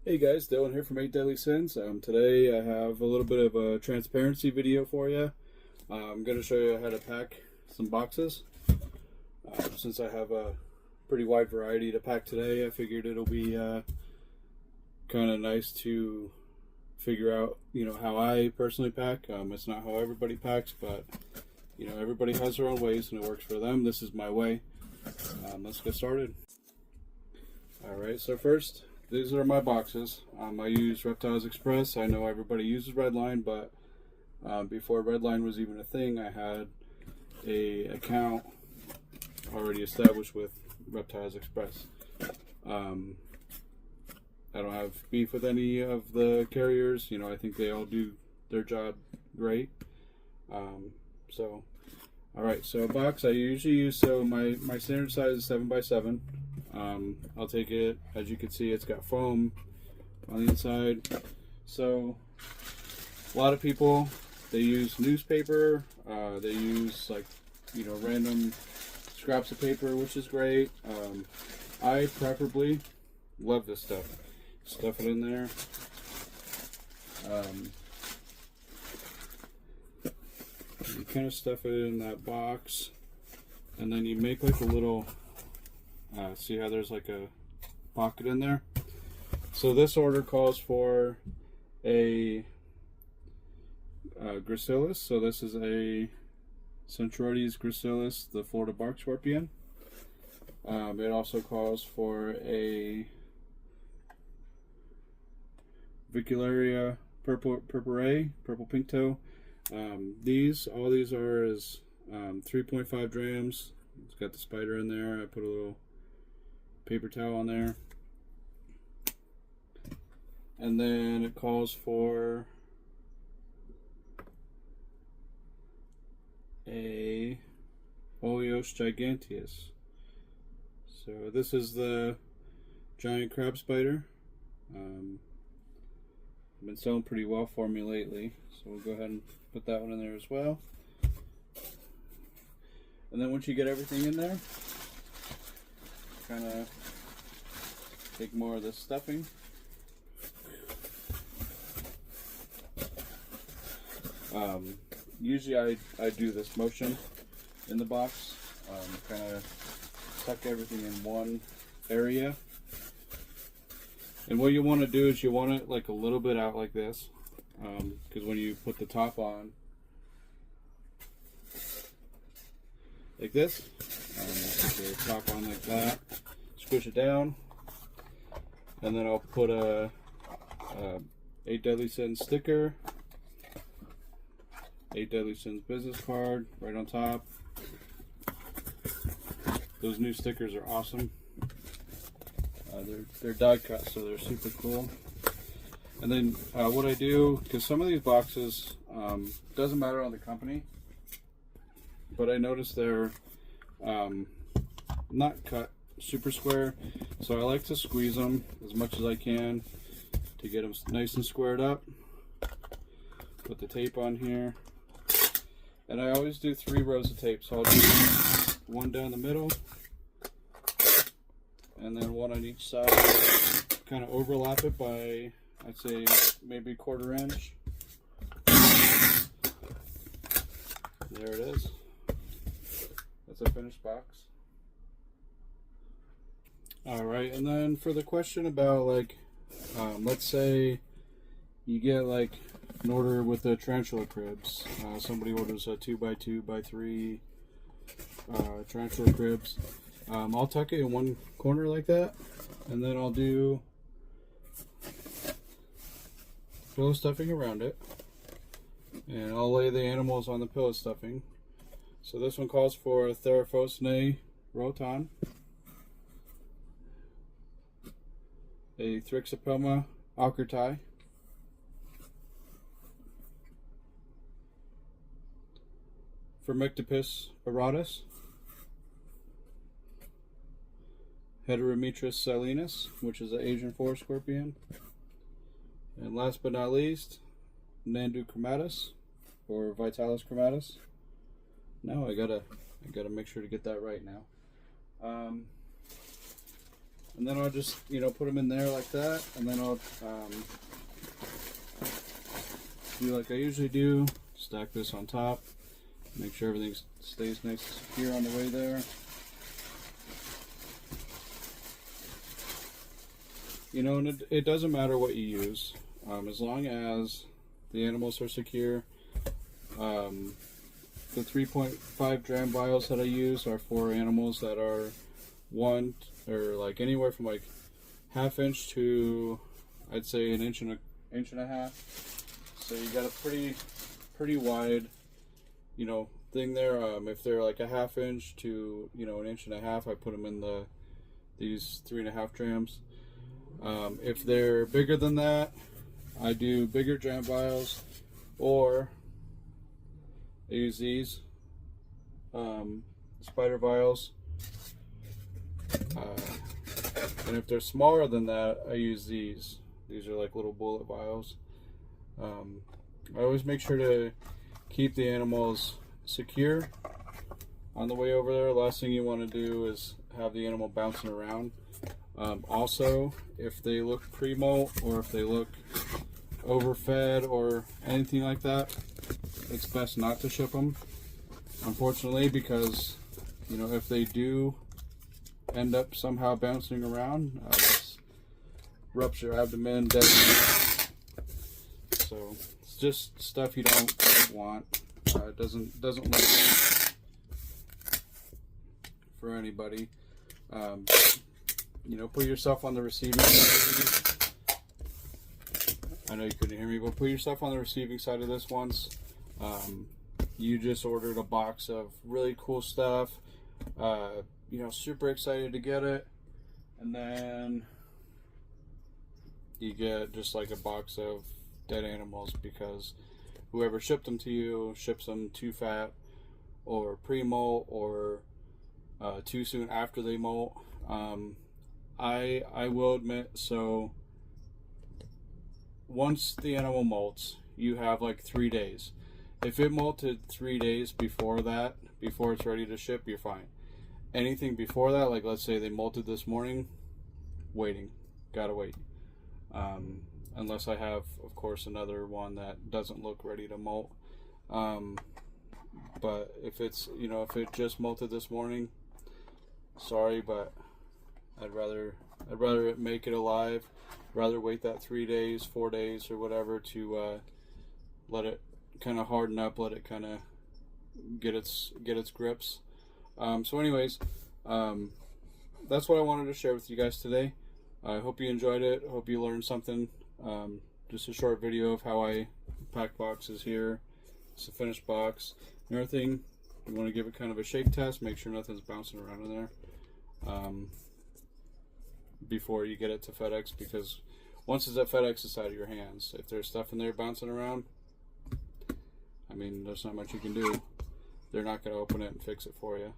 Hey guys, Dylan here from EightDeadlySins. Today I have a little bit of a transparency video for you. I'm going to show you how to pack some boxes. Since I have a pretty wide variety to pack today, I figured it'll be kind of nice to figure out, how I personally pack. It's not how everybody packs, but everybody has their own ways and it works for them. This is my way. Let's get started. Alright, so first, these are my boxes. I use Reptiles Express. I know everybody uses Redline, but before Redline was even a thing, I had a account already established with Reptiles Express. I don't have beef with any of the carriers. I think they all do their job great. Alright, so a box I usually use, so my standard size is 7x7. I'll take it, as you can see, it's got foam on the inside. So a lot of people, they use newspaper, they use random scraps of paper, which is great. I preferably love this stuff. Stuff it in there. You kind of stuff it in that box, and then you make like a little see how there's like a pocket in there? So this order calls for a gracilis. So this is a Centroides gracilis, the Florida bark scorpion. It also calls for a Vicularia purpurea, purple pink toe. All these are is 3.5 grams. It's got the spider in there. I put a little paper towel on there, and then it calls for a Oleos giganteus. So this is the giant crab spider. Been selling pretty well for me lately, so we'll go ahead and put that one in there as well. And then once you get everything in there, kind of take more of this stuffing. Usually I do this motion in the box, kind of tuck everything in one area. And what you want to do is you want it like a little bit out like this, because when you put the top on like this, put the top on like that, squish it down, and then I'll put a EightDeadlySins sticker, EightDeadlySins business card right on top. Those new stickers are awesome. They're die cut, so they're super cool. And then what I do, because some of these boxes, doesn't matter on the company, but I noticed they're not cut super square, so I like to squeeze them as much as I can to get them nice and squared up. Put the tape on here, and I always do 3 rows of tape, so I'll do one down the middle and then one on each side, kind of overlap it by, I'd say, maybe 1/4 inch. There it is. That's a finished box. Alright, and then for the question about let's say you get an order with the tarantula cribs. Somebody orders a 2x2x3 tarantula cribs. I'll tuck it in one corner like that, and then I'll do pillow stuffing around it, and I'll lay the animals on the pillow stuffing. So this one calls for Theraphosinae rotan, a Thrixopelma alkerti, Firmictopus auratus, Heterometris silenus, which is an Asian forest scorpion, and last but not least, Nandu chromatus, or Vitalis chromatus. Now I gotta make sure to get that right now. And then I'll just, you know, put them in there like that, and then I'll do like I usually do, stack this on top, make sure everything stays nice and secure on the way there. You know, and it doesn't matter what you use, as long as the animals are secure. The 3.5 dram vials that I use are for animals that are like anywhere from like 1/2 inch to, I'd say, an inch and a half. So you got a pretty wide, you know, thing there. If they're like 1/2 inch to, you know, an inch and a half, I put them in these 3.5 drams. If they're bigger than that, I do bigger dram vials, or I use these spider vials. And if they're smaller than that, I use these. These are like little bullet vials. I always make sure to keep the animals secure on the way over there. Last thing you want to do is have the animal bouncing around. Also, if they look pre-molt or if they look overfed or anything like that, it's best not to ship them, unfortunately, because, you know, if they do end up somehow bouncing around, rupture abdomen, dead meat. So it's just stuff you don't want. It doesn't look good for anybody. You know, put yourself on the receiving side. I know you couldn't hear me, but put yourself on the receiving side of this once. You just ordered a box of really cool stuff. You know, super excited to get it, and then you get just like a box of dead animals because whoever shipped them to you ships them too fat or pre-molt or too soon after they molt. I will admit, so once the animal molts, you have like 3 days. If it molted 3 days before that, before it's ready to ship, you're fine. Anything before that, like let's say they molted this morning, waiting, gotta wait. Unless I have, of course, another one that doesn't look ready to molt. But if it's, you know, if it just molted this morning, sorry, but I'd rather it make it alive. Rather wait that 3 days, 4 days, or whatever to let it kind of harden up, let it kind of get its grips. So anyways, that's what I wanted to share with you guys today. I hope you enjoyed it. I hope you learned something. Just a short video of how I pack boxes here. It's a finished box and everything. You want to give it kind of a shake test, make sure nothing's bouncing around in there before you get it to FedEx, because once it's at FedEx, it's out of your hands. If there's stuff in there bouncing around, I mean, there's not much you can do. They're not going to open it and fix it for you.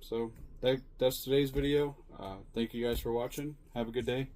So that's today's video. Thank you guys for watching. Have a good day.